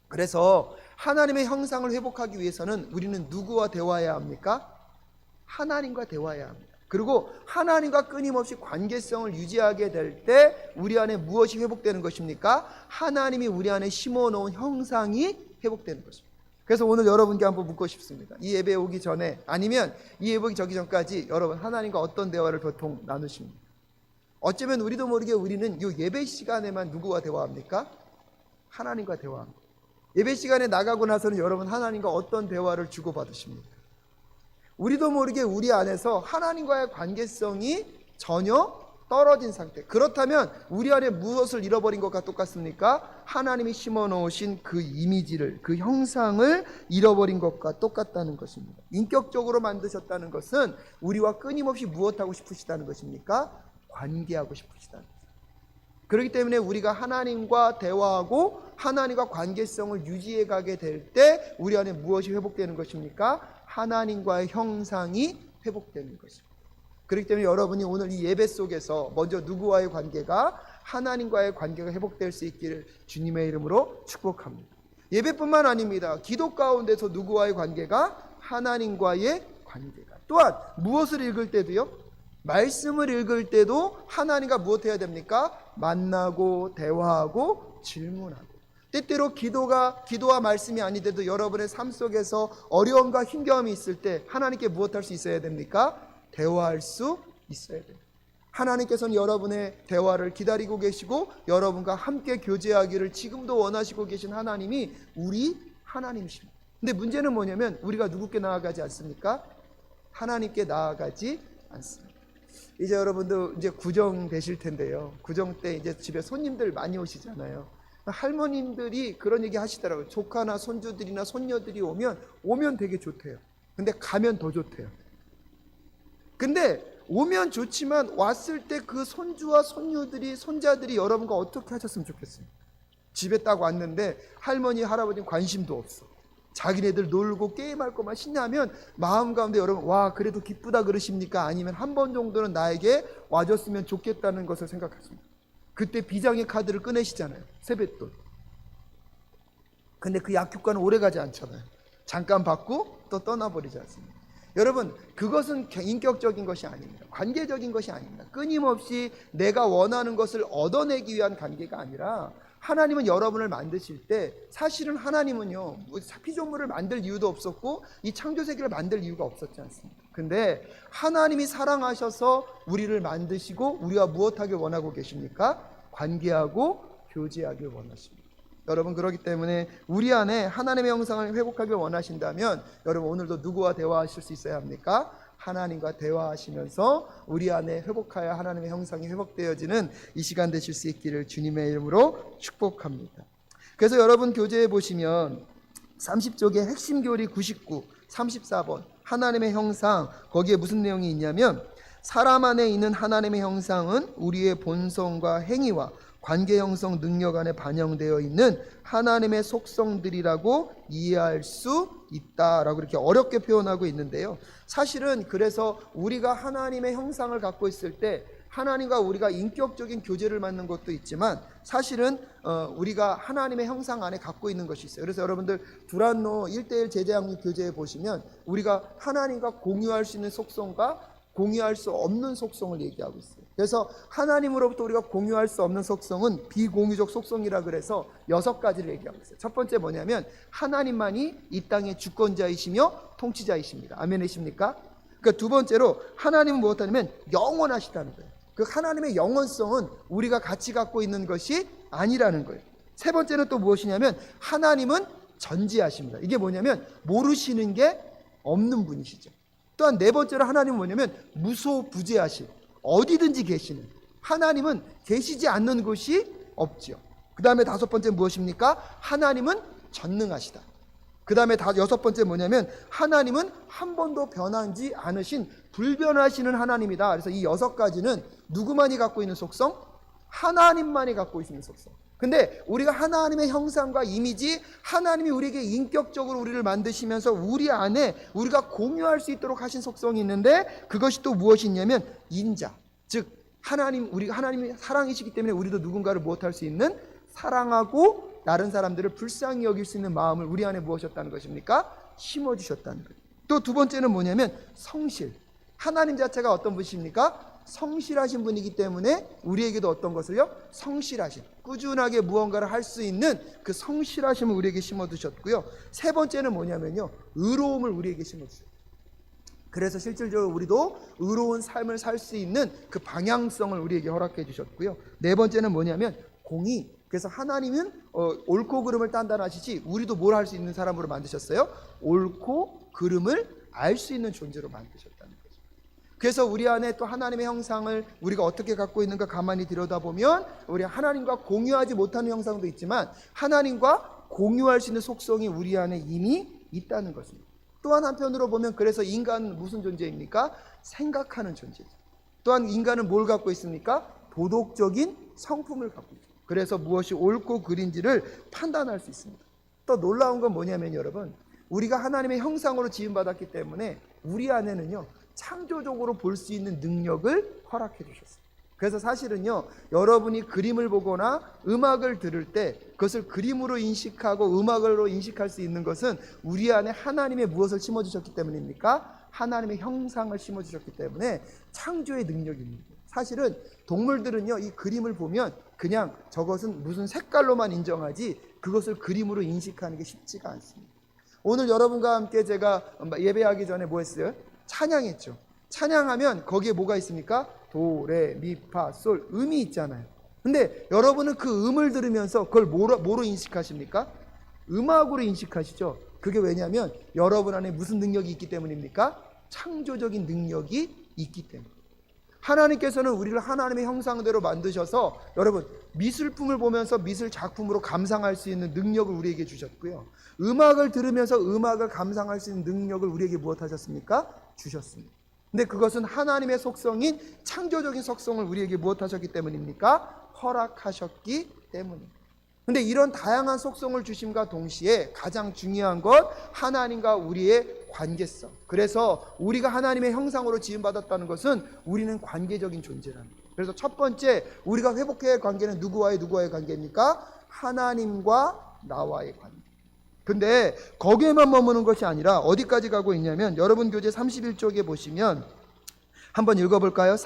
그래서 하나님의 형상을 회복하기 위해서는 우리는 누구와 대화해야 합니까? 하나님과 대화해야 합니다. 그리고 하나님과 끊임없이 관계성을 유지하게 될 때 우리 안에 무엇이 회복되는 것입니까? 하나님이 우리 안에 심어놓은 형상이 회복되는 것입니다. 그래서 오늘 여러분께 한번 묻고 싶습니다. 이 예배에 오기 전에 아니면 이 예배에 오기 전까지 여러분 하나님과 어떤 대화를 보통 나누십니까? 어쩌면 우리도 모르게 우리는 이 예배 시간에만 누구와 대화합니까? 하나님과 대화합니다. 예배 시간에 나가고 나서는 여러분 하나님과 어떤 대화를 주고받으십니까? 우리도 모르게 우리 안에서 하나님과의 관계성이 전혀 떨어진 상태. 그렇다면 우리 안에 무엇을 잃어버린 것과 똑같습니까? 하나님이 심어놓으신 그 이미지를, 그 형상을 잃어버린 것과 똑같다는 것입니다. 인격적으로 만드셨다는 것은 우리와 끊임없이 무엇하고 싶으시다는 것입니까? 관계하고 싶으시다는 것입니다. 그렇기 때문에 우리가 하나님과 대화하고 하나님과 관계성을 유지해 가게 될 때 우리 안에 무엇이 회복되는 것입니까? 하나님과의 형상이 회복되는 것입니다. 그렇기 때문에 여러분이 오늘 이 예배 속에서 먼저 누구와의 관계가 하나님과의 관계가 회복될 수 있기를 주님의 이름으로 축복합니다. 예배뿐만 아닙니다. 기도 가운데서 누구와의 관계가 하나님과의 관계가. 또한 무엇을 읽을 때도요. 말씀을 읽을 때도 하나님과 무엇 해야 됩니까? 만나고 대화하고 질문하고. 때때로 기도와 말씀이 아니더라도 여러분의 삶 속에서 어려움과 힘겨움이 있을 때 하나님께 무엇할 수 있어야 됩니까? 대화할 수 있어야 됩니다. 하나님께서는 여러분의 대화를 기다리고 계시고 여러분과 함께 교제하기를 지금도 원하시고 계신 하나님이 우리 하나님이십니다. 근데 문제는 뭐냐면 우리가 누구께 나아가지 않습니까? 하나님께 나아가지 않습니다. 이제 여러분도 이제 구정 되실 텐데요. 구정 때 이제 집에 손님들 많이 오시잖아요. 할머님들이 그런 얘기 하시더라고요. 조카나 손주들이나 손녀들이 오면 되게 좋대요. 근데 가면 더 좋대요. 근데 오면 좋지만 왔을 때 그 손주와 손녀들이 손자들이 여러분과 어떻게 하셨으면 좋겠어요. 집에 딱 왔는데 할머니 할아버지 관심도 없어. 자기네들 놀고 게임할 것만 신나면 마음 가운데 여러분 와 그래도 기쁘다 그러십니까? 아니면 한 번 정도는 나에게 와줬으면 좋겠다는 것을 생각하십니까? 그때 비장의 카드를 꺼내시잖아요. 세뱃돈. 근데 그 약효과는 오래가지 않잖아요. 잠깐 받고 또 떠나버리지 않습니까? 여러분 그것은 인격적인 것이 아닙니다. 관계적인 것이 아닙니다. 끊임없이 내가 원하는 것을 얻어내기 위한 관계가 아니라 하나님은 여러분을 만드실 때 사실은 하나님은요 피조물을 만들 이유도 없었고 이 창조세계를 만들 이유가 없었지 않습니까? 근데 하나님이 사랑하셔서 우리를 만드시고 우리가 무엇하길 원하고 계십니까? 관계하고 교제하길 원하십니다. 여러분 그렇기 때문에 우리 안에 하나님의 형상을 회복하길 원하신다면 여러분 오늘도 누구와 대화하실 수 있어야 합니까? 하나님과 대화하시면서 우리 안에 회복하여 하나님의 형상이 회복되어지는 이 시간 되실 수 있기를 주님의 이름으로 축복합니다. 그래서 여러분 교재에 보시면 30쪽의 핵심 교리 99, 34번 하나님의 형상 거기에 무슨 내용이 있냐면 사람 안에 있는 하나님의 형상은 우리의 본성과 행위와 관계 형성 능력 안에 반영되어 있는 하나님의 속성들이라고 이해할 수 있다라고 이렇게 어렵게 표현하고 있는데요. 사실은 그래서 우리가 하나님의 형상을 갖고 있을 때 하나님과 우리가 인격적인 교제를 맺는 것도 있지만 사실은 우리가 하나님의 형상 안에 갖고 있는 것이 있어요. 그래서 여러분들 두란노 1:1 제자양육 교재에 보시면 우리가 하나님과 공유할 수 있는 속성과 공유할 수 없는 속성을 얘기하고 있어요. 그래서 하나님으로부터 우리가 공유할 수 없는 속성은 비공유적 속성이라 그래서 6가지를 얘기하고 있어요. 첫 번째 뭐냐면 하나님만이 이 땅의 주권자이시며 통치자이십니다. 아멘이십니까? 그러니까 두 번째로 하나님은 무엇하냐면 영원하시다는 거예요. 그 하나님의 영원성은 우리가 같이 갖고 있는 것이 아니라는 거예요. 세 번째는 또 무엇이냐면 하나님은 전지하십니다. 이게 뭐냐면 모르시는 게 없는 분이시죠. 또한 네 번째로 하나님은 뭐냐면 무소부재하신 어디든지 계시는 하나님은 계시지 않는 곳이 없죠. 그 다음에 다섯 번째 무엇입니까? 하나님은 전능하시다. 그 다음에 여섯 번째 뭐냐면 하나님은 한 번도 변하지 않으신 불변하시는 하나님이다. 그래서 이 6가지는 누구만이 갖고 있는 속성? 하나님만이 갖고 있는 속성. 근데 우리가 하나님의 형상과 이미지, 하나님이 우리에게 인격적으로 우리를 만드시면서 우리 안에 우리가 공유할 수 있도록 하신 속성이 있는데 그것이 또 무엇이 있냐면 인자, 즉 우리가 하나님이 사랑이시기 때문에 우리도 누군가를 무엇할 수 있는 사랑하고 다른 사람들을 불쌍히 여길 수 있는 마음을 우리 안에 무엇이었다는 것입니까? 심어주셨다는 거예요. 또 두 번째는 뭐냐면 성실. 하나님 자체가 어떤 분이십니까? 성실하신 분이기 때문에 우리에게도 어떤 것을요? 성실하신, 꾸준하게 무언가를 할 수 있는 그 성실하심을 우리에게 심어두셨고요. 세 번째는 뭐냐면요, 의로움을 우리에게 심어주셨어요. 그래서 실질적으로 우리도 의로운 삶을 살 수 있는 그 방향성을 우리에게 허락해 주셨고요. 네 번째는 뭐냐면 공의. 그래서 하나님은 옳고 그름을 판단하시지 우리도 뭘 할 수 있는 사람으로 만드셨어요? 옳고 그름을 알 수 있는 존재로 만드셨다는 거죠. 그래서 우리 안에 또 하나님의 형상을 우리가 어떻게 갖고 있는가 가만히 들여다보면 우리 하나님과 공유하지 못하는 형상도 있지만 하나님과 공유할 수 있는 속성이 우리 안에 이미 있다는 것입니다. 또한 한편으로 보면 그래서 인간은 무슨 존재입니까? 생각하는 존재죠. 또한 인간은 뭘 갖고 있습니까? 도덕적인 성품을 갖고 있습니다. 그래서 무엇이 옳고 그린지를 판단할 수 있습니다. 또 놀라운 건 뭐냐면 여러분, 우리가 하나님의 형상으로 지음받았기 때문에 우리 안에는요 창조적으로 볼 수 있는 능력을 허락해 주셨어요. 그래서 사실은요 여러분이 그림을 보거나 음악을 들을 때 그것을 그림으로 인식하고 음악으로 인식할 수 있는 것은 우리 안에 하나님의 무엇을 심어주셨기 때문입니까? 하나님의 형상을 심어주셨기 때문에 창조의 능력입니다. 사실은 동물들은요 이 그림을 보면 그냥 저것은 무슨 색깔로만 인정하지 그것을 그림으로 인식하는 게 쉽지가 않습니다. 오늘 여러분과 함께 제가 예배하기 전에 뭐 했어요? 찬양했죠. 찬양하면 거기에 뭐가 있습니까? 도, 레, 미, 파, 솔, 음이 있잖아요. 근데 여러분은 그 음을 들으면서 그걸 뭐로 인식하십니까? 음악으로 인식하시죠. 그게 왜냐하면 여러분 안에 무슨 능력이 있기 때문입니까? 창조적인 능력이 있기 때문에. 하나님께서는 우리를 하나님의 형상대로 만드셔서 여러분 미술품을 보면서 미술 작품으로 감상할 수 있는 능력을 우리에게 주셨고요. 음악을 들으면서 음악을 감상할 수 있는 능력을 우리에게 무엇하셨습니까? 주셨습니다. 근데 그것은 하나님의 속성인 창조적인 속성을 우리에게 무엇하셨기 때문입니까? 허락하셨기 때문입니다. 근데 이런 다양한 속성을 주심과 동시에 가장 중요한 것 하나님과 우리의 관계성. 그래서 우리가 하나님의 형상으로 지음받았다는 것은 우리는 관계적인 존재랍니다. 그래서 첫 번째 우리가 회복해야 할 관계는 누구와의 관계입니까? 하나님과 나와의 관계. 근데 거기에만 머무는 것이 아니라 어디까지 가고 있냐면 여러분 교재 31쪽에 보시면 한번 읽어볼까요?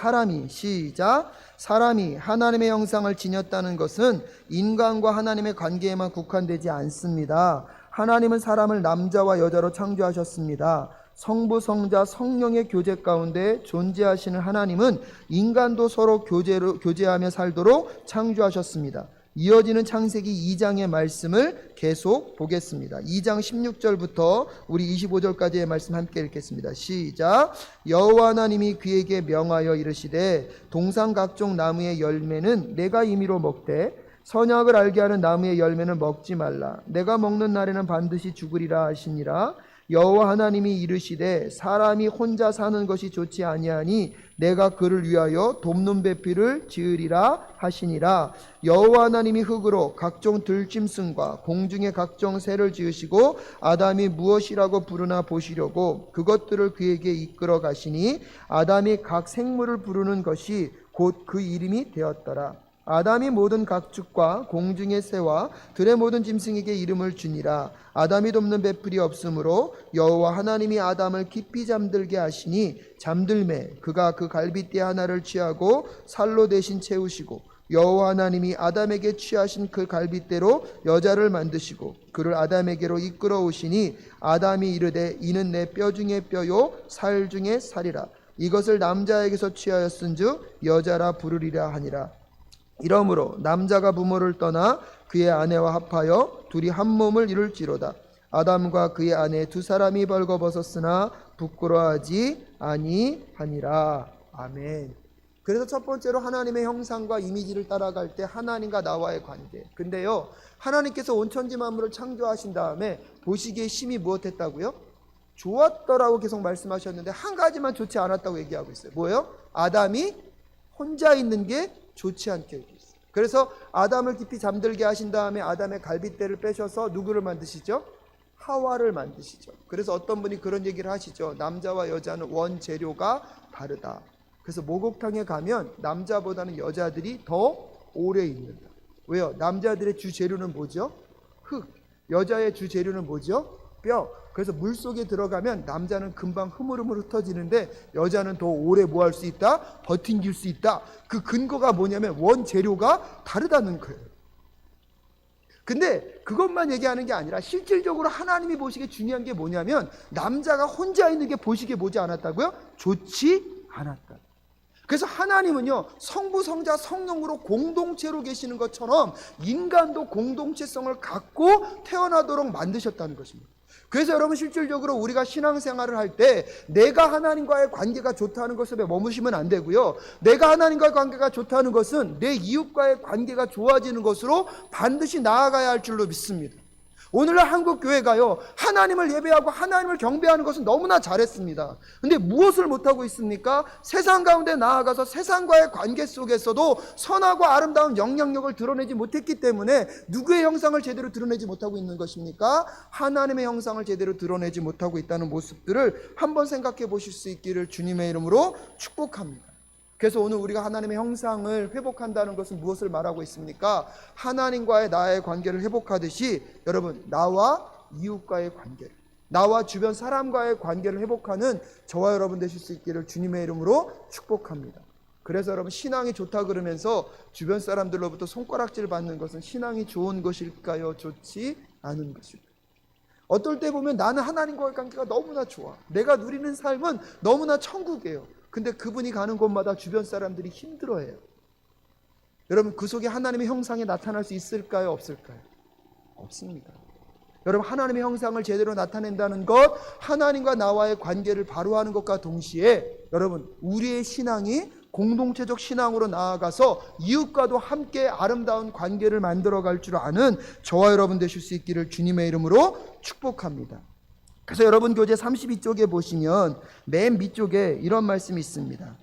시작. 사람이 하나님의 형상을 지녔다는 것은 인간과 하나님의 관계에만 국한되지 않습니다. 하나님은 사람을 남자와 여자로 창조하셨습니다. 성부, 성자, 성령의 교제 가운데 존재하시는 하나님은 인간도 서로 교제하며 살도록 창조하셨습니다. 이어지는 창세기 2장의 말씀을 계속 보겠습니다. 2장 16절부터 우리 25절까지의 말씀 함께 읽겠습니다. 시작. 여호와 하나님이 그에게 명하여 이르시되 동산 각종 나무의 열매는 내가 임의로 먹되 선악을 알게 하는 나무의 열매는 먹지 말라. 내가 먹는 날에는 반드시 죽으리라 하시니라. 여호와 하나님이 이르시되 사람이 혼자 사는 것이 좋지 아니하니 내가 그를 위하여 돕는 배필을 지으리라 하시니라. 여호와 하나님이 흙으로 각종 들짐승과 공중의 각종 새를 지으시고 아담이 무엇이라고 부르나 보시려고 그것들을 그에게 이끌어 가시니 아담이 각 생물을 부르는 것이 곧 그 이름이 되었더라. 아담이 모든 각축과 공중의 새와 들의 모든 짐승에게 이름을 주니라. 아담이 돕는 배필이 없으므로 여호와 하나님이 아담을 깊이 잠들게 하시니 잠들매 그가 그 갈빗대 하나를 취하고 살로 대신 채우시고 여호와 하나님이 아담에게 취하신 그 갈빗대로 여자를 만드시고 그를 아담에게로 이끌어 오시니 아담이 이르되 이는 내 뼈 중에 뼈요 살 중에 살이라. 이것을 남자에게서 취하였은즉 여자라 부르리라 하니라. 이러므로 남자가 부모를 떠나 그의 아내와 합하여 둘이 한 몸을 이룰지로다. 아담과 그의 아내 두 사람이 벌거벗었으나 부끄러워하지 아니하니라. 아멘. 그래서 첫 번째로 하나님의 형상과 이미지를 따라갈 때 하나님과 나와의 관계. 근데요, 하나님께서 온 천지 만물을 창조하신 다음에 보시기에 심히 무엇했다고요? 좋았더라고 계속 말씀하셨는데 한 가지만 좋지 않았다고 얘기하고 있어요. 뭐예요? 아담이 혼자 있는 게 좋지 않게 여겼어요. 그래서 아담을 깊이 잠들게 하신 다음에 아담의 갈빗대를 빼셔서 누구를 만드시죠? 하와를 만드시죠. 그래서 어떤 분이 그런 얘기를 하시죠. 남자와 여자는 원재료가 다르다. 그래서 목욕탕에 가면 남자보다는 여자들이 더 오래 있는다. 왜요? 남자들의 주 재료는 뭐죠? 흙. 여자의 주 재료는 뭐죠? 뼈. 그래서 물속에 들어가면 남자는 금방 흐물흐물 흩어지는데 여자는 더 오래 뭐 할 수 있다? 버틴길 수 있다. 그 근거가 뭐냐면 원재료가 다르다는 거예요. 근데 그것만 얘기하는 게 아니라 실질적으로 하나님이 보시기에 중요한 게 뭐냐면 남자가 혼자 있는 게 보시기에 뭐지 않았다고요? 좋지 않았다. 그래서 하나님은요, 성부, 성자, 성령으로 공동체로 계시는 것처럼 인간도 공동체성을 갖고 태어나도록 만드셨다는 것입니다. 그래서 여러분 실질적으로 우리가 신앙생활을 할 때 내가 하나님과의 관계가 좋다는 것에 머무시면 안 되고요. 내가 하나님과의 관계가 좋다는 것은 내 이웃과의 관계가 좋아지는 것으로 반드시 나아가야 할 줄로 믿습니다. 오늘날 한국 교회가요, 하나님을 예배하고 하나님을 경배하는 것은 너무나 잘했습니다. 근데 무엇을 못하고 있습니까? 세상 가운데 나아가서 세상과의 관계 속에서도 선하고 아름다운 영향력을 드러내지 못했기 때문에 누구의 형상을 제대로 드러내지 못하고 있는 것입니까? 하나님의 형상을 제대로 드러내지 못하고 있다는 모습들을 한번 생각해 보실 수 있기를 주님의 이름으로 축복합니다. 그래서 오늘 우리가 하나님의 형상을 회복한다는 것은 무엇을 말하고 있습니까? 하나님과의 나의 관계를 회복하듯이 여러분 나와 이웃과의 관계를, 나와 주변 사람과의 관계를 회복하는 저와 여러분 되실 수 있기를 주님의 이름으로 축복합니다. 그래서 여러분 신앙이 좋다 그러면서 주변 사람들로부터 손가락질 받는 것은 신앙이 좋은 것일까요? 좋지 않은 것일까요? 어떨 때 보면 나는 하나님과의 관계가 너무나 좋아. 내가 누리는 삶은 너무나 천국이에요. 근데 그분이 가는 곳마다 주변 사람들이 힘들어해요. 여러분 그 속에 하나님의 형상이 나타날 수 있을까요? 없을까요? 없습니다. 여러분, 하나님의 형상을 제대로 나타낸다는 것, 하나님과 나와의 관계를 바로 하는 것과 동시에 여러분, 우리의 신앙이 공동체적 신앙으로 나아가서 이웃과도 함께 아름다운 관계를 만들어갈 줄 아는 저와 여러분 되실 수 있기를 주님의 이름으로 축복합니다. 그래서 여러분 교재 32쪽에 보시면 맨 밑쪽에 이런 말씀이 있습니다.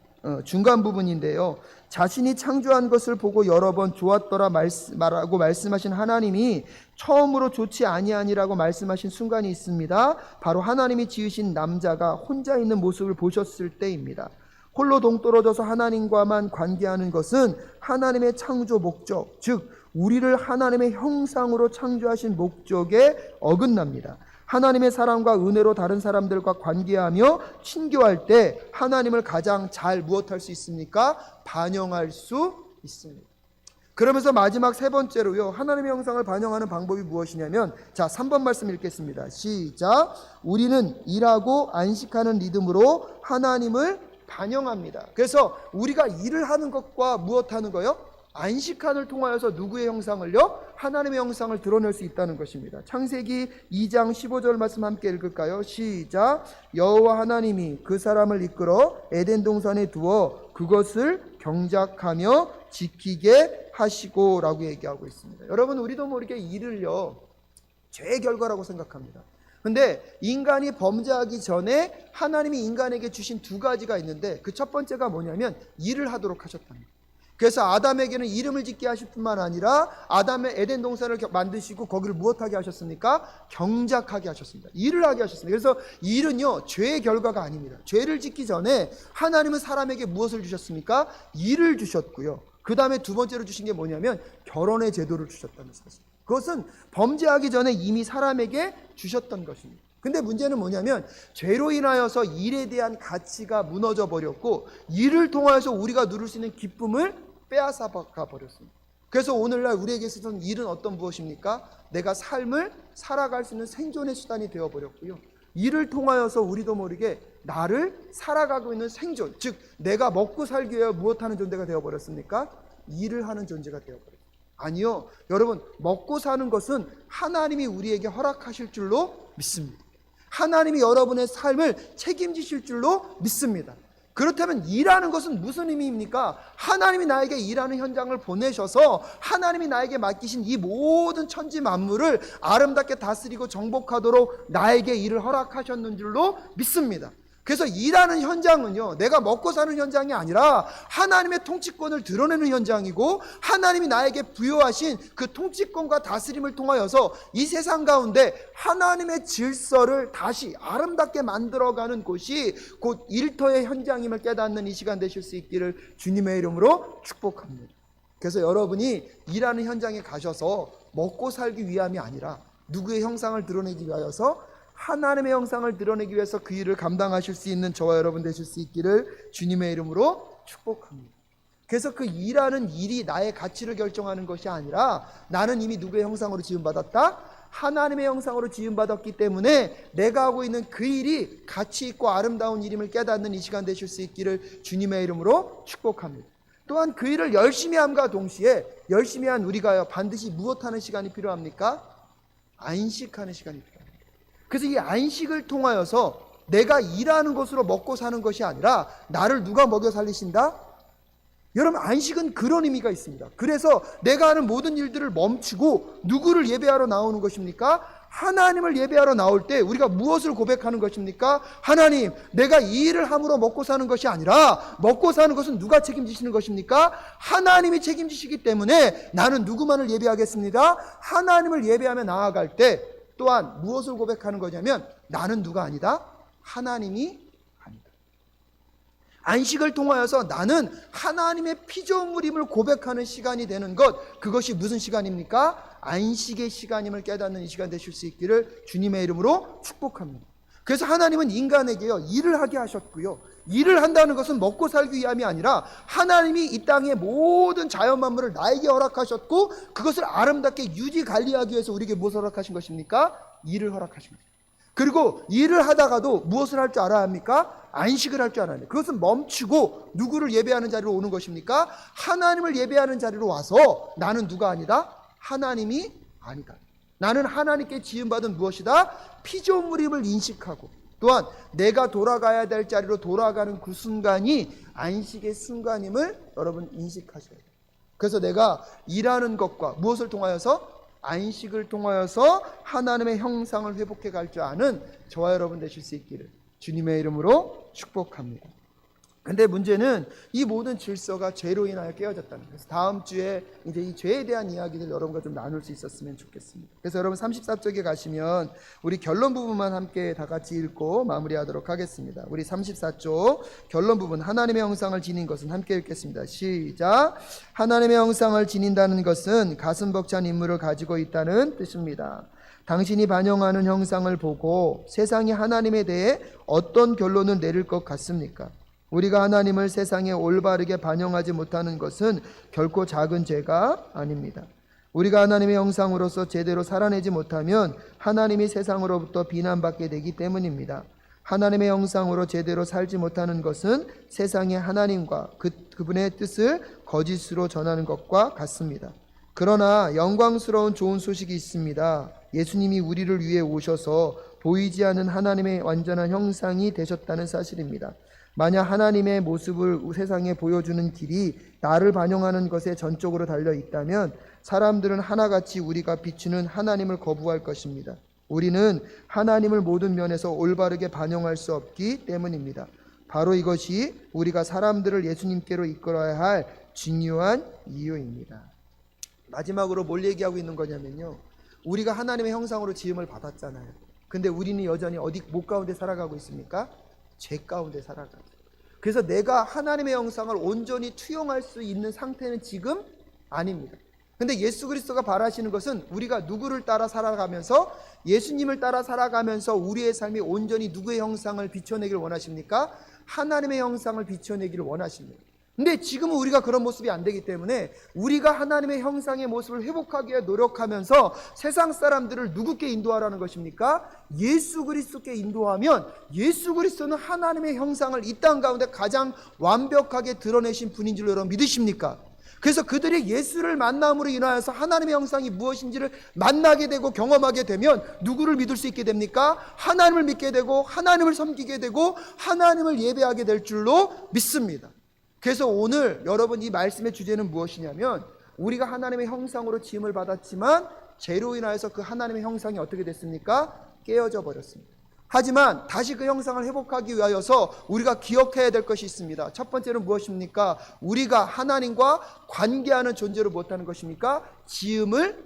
중간 부분인데요. 자신이 창조한 것을 보고 여러 번 좋았더라 말하고 말씀하신 하나님이 처음으로 좋지 아니하니라고 말씀하신 순간이 있습니다. 바로 하나님이 지으신 남자가 혼자 있는 모습을 보셨을 때입니다. 홀로 동떨어져서 하나님과만 관계하는 것은 하나님의 창조 목적, 즉 우리를 하나님의 형상으로 창조하신 목적에 어긋납니다. 하나님의 사랑과 은혜로 다른 사람들과 관계하며 친교할 때 하나님을 가장 잘 무엇할 수 있습니까? 반영할 수 있습니다. 그러면서 마지막 세 번째로요, 하나님의 형상을 반영하는 방법이 무엇이냐면, 자, 3번 말씀 읽겠습니다. 시작. 우리는 일하고 안식하는 리듬으로 하나님을 반영합니다. 그래서 우리가 일을 하는 것과 무엇하는 거요? 안식한을 통하여서 누구의 형상을요? 하나님의 형상을 드러낼 수 있다는 것입니다. 창세기 2장 15절 말씀 함께 읽을까요? 시작. 여호와 하나님이 그 사람을 이끌어 에덴 동산에 두어 그것을 경작하며 지키게 하시고 라고 얘기하고 있습니다. 여러분, 우리도 모르게 일을요, 죄의 결과라고 생각합니다. 근데 인간이 범죄하기 전에 하나님이 인간에게 주신 두 가지가 있는데, 그 첫 번째가 뭐냐면 일을 하도록 하셨답니다. 그래서 아담에게는 이름을 짓게 하실 뿐만 아니라 아담의 에덴 동산을 만드시고 거기를 무엇하게 하셨습니까? 경작하게 하셨습니다. 일을 하게 하셨습니다. 그래서 일은요, 죄의 결과가 아닙니다. 죄를 짓기 전에 하나님은 사람에게 무엇을 주셨습니까? 일을 주셨고요. 그 다음에 두 번째로 주신 게 뭐냐면 결혼의 제도를 주셨다는 사실. 그것은 범죄하기 전에 이미 사람에게 주셨던 것입니다. 근데 문제는 뭐냐면 죄로 인하여서 일에 대한 가치가 무너져 버렸고, 일을 통하여서 우리가 누릴 수 있는 기쁨을 빼앗아 가 버렸습니다. 그래서 오늘날 우리에게 있어서는 일은 어떤 무엇입니까? 내가 삶을 살아갈 수 있는 생존의 수단이 되어 버렸고요. 일을 통하여서 우리도 모르게 나를 살아가고 있는 생존, 즉 내가 먹고 살기 위해 무엇하는 존재가 되어 버렸습니까? 일을 하는 존재가 되어 버렸습니다. 아니요, 여러분, 먹고 사는 것은 하나님이 우리에게 허락하실 줄로 믿습니다. 하나님이 여러분의 삶을 책임지실 줄로 믿습니다. 그렇다면 일하는 것은 무슨 의미입니까? 하나님이 나에게 일하는 현장을 보내셔서 하나님이 나에게 맡기신 이 모든 천지 만물을 아름답게 다스리고 정복하도록 나에게 일을 허락하셨는 줄로 믿습니다. 그래서 일하는 현장은요, 내가 먹고 사는 현장이 아니라 하나님의 통치권을 드러내는 현장이고, 하나님이 나에게 부여하신 그 통치권과 다스림을 통하여서 이 세상 가운데 하나님의 질서를 다시 아름답게 만들어가는 곳이 곧 일터의 현장임을 깨닫는 이 시간 되실 수 있기를 주님의 이름으로 축복합니다. 그래서 여러분이 일하는 현장에 가셔서 먹고 살기 위함이 아니라 누구의 형상을 드러내기 위하여서 하나님의 형상을 드러내기 위해서 그 일을 감당하실 수 있는 저와 여러분 되실 수 있기를 주님의 이름으로 축복합니다. 그래서 그 일하는 일이 나의 가치를 결정하는 것이 아니라 나는 이미 누구의 형상으로 지음받았다? 하나님의 형상으로 지음받았기 때문에 내가 하고 있는 그 일이 가치 있고 아름다운 일임을 깨닫는 이 시간 되실 수 있기를 주님의 이름으로 축복합니다. 또한 그 일을 열심히 함과 동시에 열심히 한 우리가요, 반드시 무엇하는 시간이 필요합니까? 안식하는 시간이 필요합니다. 그래서 이 안식을 통하여서 내가 일하는 것으로 먹고 사는 것이 아니라 나를 누가 먹여 살리신다? 여러분, 안식은 그런 의미가 있습니다. 그래서 내가 하는 모든 일들을 멈추고 누구를 예배하러 나오는 것입니까? 하나님을 예배하러 나올 때 우리가 무엇을 고백하는 것입니까? 하나님, 내가 이 일을 함으로 먹고 사는 것이 아니라 먹고 사는 것은 누가 책임지시는 것입니까? 하나님이 책임지시기 때문에 나는 누구만을 예배하겠습니다. 하나님을 예배하며 나아갈 때 또한 무엇을 고백하는 거냐면 나는 누가 아니다? 하나님이 아니다. 안식을 통하여서 나는 하나님의 피조물임을 고백하는 시간이 되는 것, 그것이 무슨 시간입니까? 안식의 시간임을 깨닫는 이 시간 되실 수 있기를 주님의 이름으로 축복합니다. 그래서 하나님은 인간에게요, 일을 하게 하셨고요, 일을 한다는 것은 먹고 살기 위함이 아니라 하나님이 이 땅의 모든 자연 만물을 나에게 허락하셨고 그것을 아름답게 유지 관리하기 위해서 우리에게 무엇을 허락하신 것입니까? 일을 허락하신 것입니다. 그리고 일을 하다가도 무엇을 할 줄 알아야 합니까? 안식을 할 줄 알아야 합니다. 그것은 멈추고 누구를 예배하는 자리로 오는 것입니까? 하나님을 예배하는 자리로 와서 나는 누가 아니다? 하나님이 아니다. 나는 하나님께 지음받은 무엇이다? 피조물임을 인식하고, 또한 내가 돌아가야 될 자리로 돌아가는 그 순간이 안식의 순간임을 여러분 인식하셔야 돼요. 그래서 내가 일하는 것과 무엇을 통하여서? 안식을 통하여서 하나님의 형상을 회복해 갈 줄 아는 저와 여러분 되실 수 있기를 주님의 이름으로 축복합니다. 근데 문제는 이 모든 질서가 죄로 인하여 깨어졌다는 거예요. 그래서 다음 주에 이제 이 죄에 대한 이야기들 여러분과 좀 나눌 수 있었으면 좋겠습니다. 그래서 여러분 34쪽에 가시면 우리 결론 부분만 함께 다 같이 읽고 마무리하도록 하겠습니다. 우리 34쪽 결론 부분, 하나님의 형상을 지닌 것은 함께 읽겠습니다. 시작. 하나님의 형상을 지닌다는 것은 가슴 벅찬 인물을 가지고 있다는 뜻입니다. 당신이 반영하는 형상을 보고 세상이 하나님에 대해 어떤 결론을 내릴 것 같습니까? 우리가 하나님을 세상에 올바르게 반영하지 못하는 것은 결코 작은 죄가 아닙니다. 우리가 하나님의 형상으로서 제대로 살아내지 못하면 하나님이 세상으로부터 비난받게 되기 때문입니다. 하나님의 형상으로 제대로 살지 못하는 것은 세상의 하나님과 그분의 뜻을 거짓으로 전하는 것과 같습니다. 그러나 영광스러운 좋은 소식이 있습니다. 예수님이 우리를 위해 오셔서 보이지 않는 하나님의 완전한 형상이 되셨다는 사실입니다. 만약 하나님의 모습을 세상에 보여주는 길이 나를 반영하는 것에 전적으로 달려 있다면 사람들은 하나같이 우리가 비추는 하나님을 거부할 것입니다. 우리는 하나님을 모든 면에서 올바르게 반영할 수 없기 때문입니다. 바로 이것이 우리가 사람들을 예수님께로 이끌어야 할 중요한 이유입니다. 마지막으로 뭘 얘기하고 있는 거냐면요, 우리가 하나님의 형상으로 지음을 받았잖아요. 근데 우리는 여전히 어디 못 가운데 살아가고 있습니까? 죄 가운데 살아가죠. 그래서 내가 하나님의 형상을 온전히 투영할 수 있는 상태는 지금 아닙니다. 근데 예수 그리스도가 바라시는 것은 우리가 누구를 따라 살아가면서, 예수님을 따라 살아가면서 우리의 삶이 온전히 누구의 형상을 비춰내기를 원하십니까? 하나님의 형상을 비춰내기를 원하십니다. 근데 지금은 우리가 그런 모습이 안 되기 때문에 우리가 하나님의 형상의 모습을 회복하기 위해 노력하면서 세상 사람들을 누구께 인도하라는 것입니까? 예수 그리스도께 인도하면, 예수 그리스도는 하나님의 형상을 이 땅 가운데 가장 완벽하게 드러내신 분인 줄 여러분 믿으십니까? 그래서 그들이 예수를 만남으로 인하여서 하나님의 형상이 무엇인지를 만나게 되고 경험하게 되면 누구를 믿을 수 있게 됩니까? 하나님을 믿게 되고 하나님을 섬기게 되고 하나님을 예배하게 될 줄로 믿습니다. 그래서 오늘 여러분 이 말씀의 주제는 무엇이냐면, 우리가 하나님의 형상으로 지음을 받았지만 죄로 인하여서 그 하나님의 형상이 어떻게 됐습니까? 깨어져 버렸습니다. 하지만 다시 그 형상을 회복하기 위하여서 우리가 기억해야 될 것이 있습니다. 첫 번째는 무엇입니까? 우리가 하나님과 관계하는 존재로 못하는 것입니까? 지음을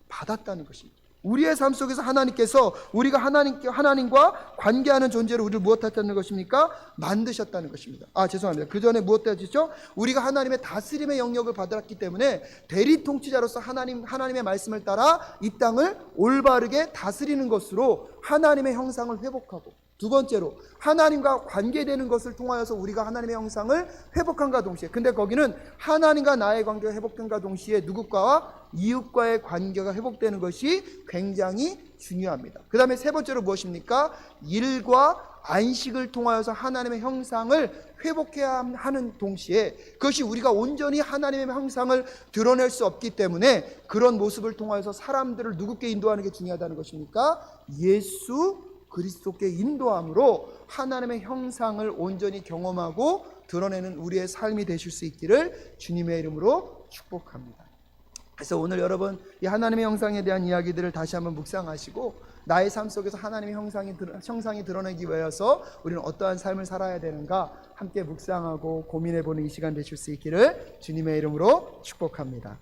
받았다는 것입니다. 우리의 삶 속에서 하나님께서 우리가 하나님과 관계하는 존재로 우리를 무엇하셨다는 것입니까? 만드셨다는 것입니다. 죄송합니다. 그 전에 무엇 하셨죠? 우리가 하나님의 다스림의 영역을 받았기 때문에 대리 통치자로서 하나님의 말씀을 따라 이 땅을 올바르게 다스리는 것으로 하나님의 형상을 회복하고, 두 번째로 하나님과 관계되는 것을 통하여서 우리가 하나님의 형상을 회복함과 동시에, 근데 거기는 하나님과 나의 관계가 회복됨과 동시에 누구과와 이웃과의 관계가 회복되는 것이 굉장히 중요합니다. 그 다음에 세 번째로 무엇입니까? 일과 안식을 통하여서 하나님의 형상을 회복해야 하는 동시에 그것이 우리가 온전히 하나님의 형상을 드러낼 수 없기 때문에 그런 모습을 통하여서 사람들을 누구께 인도하는 게 중요하다는 것입니까? 예수 그리스도께 인도함으로 하나님의 형상을 온전히 경험하고 드러내는 우리의 삶이 되실 수 있기를 주님의 이름으로 축복합니다. 그래서 오늘 여러분 이 하나님의 형상에 대한 이야기들을 다시 한번 묵상하시고, 나의 삶 속에서 하나님의 형상이 드러내기 위해서 우리는 어떠한 삶을 살아야 되는가 함께 묵상하고 고민해보는 이 시간 되실 수 있기를 주님의 이름으로 축복합니다.